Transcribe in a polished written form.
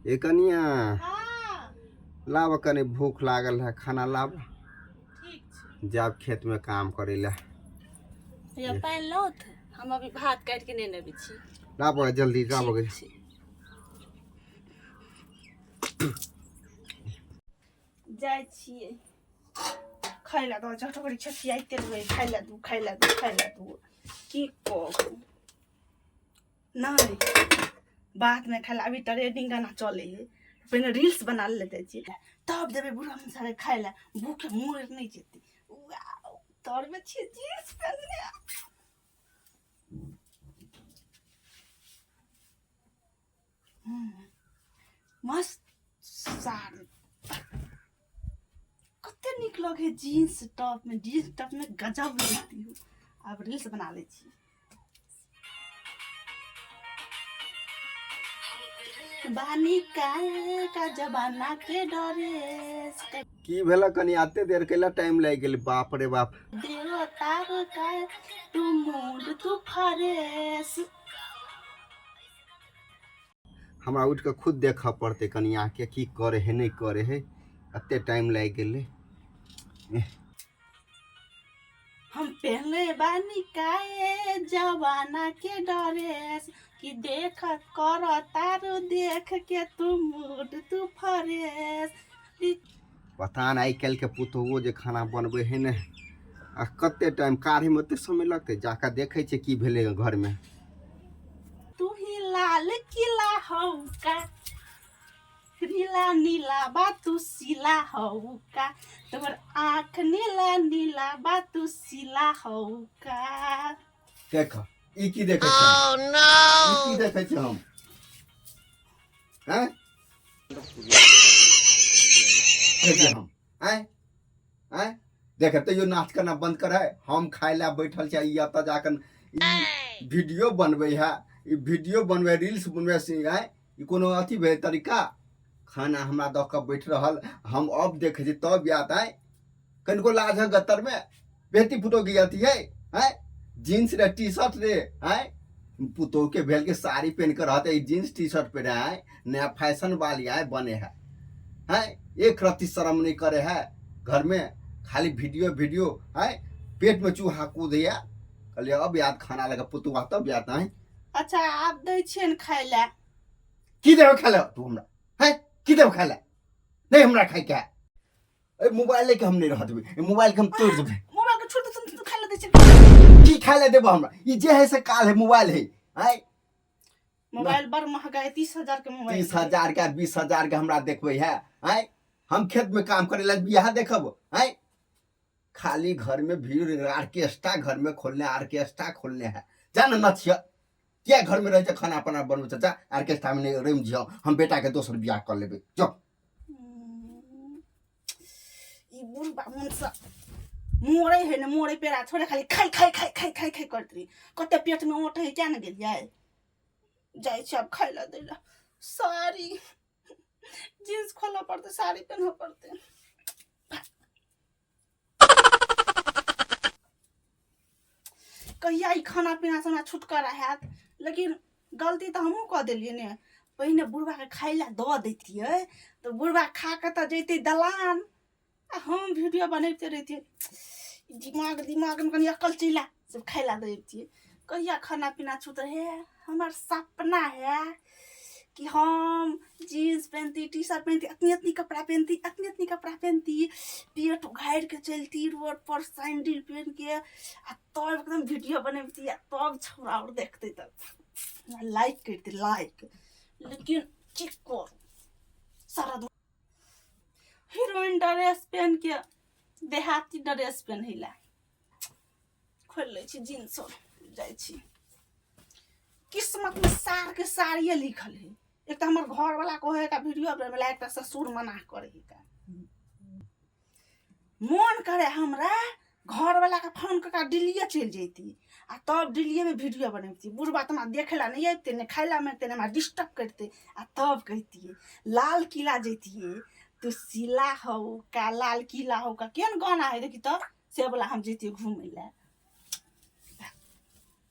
ए कनिया हाँ लाव कनी भूख लागल है खाना लाव ठीक छै जाब खेत में काम करे ला या पानि लौथ हम अभी भात काटि के नेने अबै छी लाव जल्दी लाव ठीक छै जाइ छियै खाइ ला दो झटकरी छछियाइते रहै खाइ ला दू की कहू नहीं बाद में खाइ ला अभी ट्रेंडिंग गाना चले है पहले रील्स बना लेते छियै तब देबै बुढ़ा सारे खाइ ला भूखे मर नहीं जेतै तोर में छियै जींस पहनने मस्त साड़ी कते निक लगे जींस टॉप में गजब लगती हूँ अब रील्स बना ले छी बानी का जमाना के डरे की भेला कनी आते देर केला टाइम लाग गेल बाप रे बाप देरो तार का तू मूड तू फरेस हमरा उठ के खुद देखा पड़ते कनिया के की करे है नहीं करे है अते टाइम लाग गेले हम पहले बानी काए जवाना के डरेस कि देख कर तारू देख के तू मूड तू फरेस पता नहीं कल के पुतोहो जे खाना बनबे है ने आ कते टाइम काढ़े में ओते समय लगते जाके देखे छे की भेले घर में तू ही लाल किला हौ का नीला नीला बा तू सिला हौ का तोहर आँख नीला नीला बा तू सिला हौ का देख ई की देखे छे ओह नो ई की देखे छे हम हैं देखे हम हैं देख तैयो नाच करना बंद कर है हम खाए ला बैठल छे ई त जाकन ई वीडियो बनबे है ई वीडियो बनबे रील्स बनबे से है ई कोनो अथी भे तरीका खाना हमरा द के बैठ रहल हम अब देखे छी तब याद है कनको लाज है गतर में बेटी पुतो की अथी है हैं जीन्स रे टी शर्ट रे हैं पुतो के भेल के साड़ी पहन कर रहते जीन्स टी शर्ट पहने है नया फैशन वाली है बने है एक रत्ती शर्म नहीं करे है घर में खाली वीडियो है पेट में चूहा कूद या कहलिए अब याद खाना लगा पुतुआ तब याद है अच्छा आप दै छियै न खाइ ला की देबे खाले तू हमरा है की देबे खाले नहीं हमरा खाइ के ए मोबाइल लेके हम नहीं रह देबे मोबाइल के हम तोड़ देबे मोबाइल के छोड़ दे तू खाइ ला दै छियै की खाले देबे हमरा ई जे है से काल है मोबाइल है मोबाइल बड़ महंगा है 30,000 के मोबाइल 30,000 का 20,000 के हमरा देखबे है हम खेत में काम करे ला बियाह देखब है खाली घर में भीड़ ऑर्केस्ट्रा घर में खोलने ऑर्केस्ट्रा खोलने है जान न छिय क्या घर में रह खाना अपना बनबे चाचा ऑर्केस्ट्रा में नहीं रेम जियो हम बेटा के दोसर बियाह कर लेबे जो ई बुढ़बा मन से मोड़े है न मोड़े पेरा छोड़े खाली खाई करत रही कते पेट में ओट है क्या न गेलियै जाय छै अब खाइ ला दै ला साड़ी जींस खोला पड़ते साड़ी पहनना पड़ते कहिया ई खाना पीना से हमरा छुटकारा हैत लेकिन गलती तो हमहूँ कऽ देलियै ने पहिने बुढ़बा के खाइ ला दऽ दैतियै तो बुढ़बा खा के तऽ जैते दलान आ हम वीडियो बनैते रहितियै दिमाग में कनी अकल चला सब खाइ ला दैतियै कहिया खाना पीना छूट है हमार सपना है कि हम जीन्स पहनती टी शर्ट पहनती इतनी कपड़ा पहनती पेट उघाड़ के चलती रोड पर सैंडल पहन के आ तब एकदम वीडियो बनती तब छोरा और देखते तब लाइक करते लाइक लेकिन चिको सारा हीरोइन ड्रेस पहन के देहाती ड्रेस पहनला खोल ले जीन्स जाय छी किस्मत में सार के साड़िए लिखल है एक तो हमारे घर वाला कहे का वीडियो में एक ससुर मना करे का मन करे हमरा घर वाला का फोन करके दिल्ली चल जैती आ तब दिल्ली में वीडियो बनती बुढ़बा तना देखेला नहीं अबते नहीं खाइला मिलते नहीं हमारा डिस्टर्ब करते आ तब कहती लाल किला जैतिए तू सिला हो का लाल किला हो का केन गाना है देखी तब से बोला हम जैतिए घूमे ला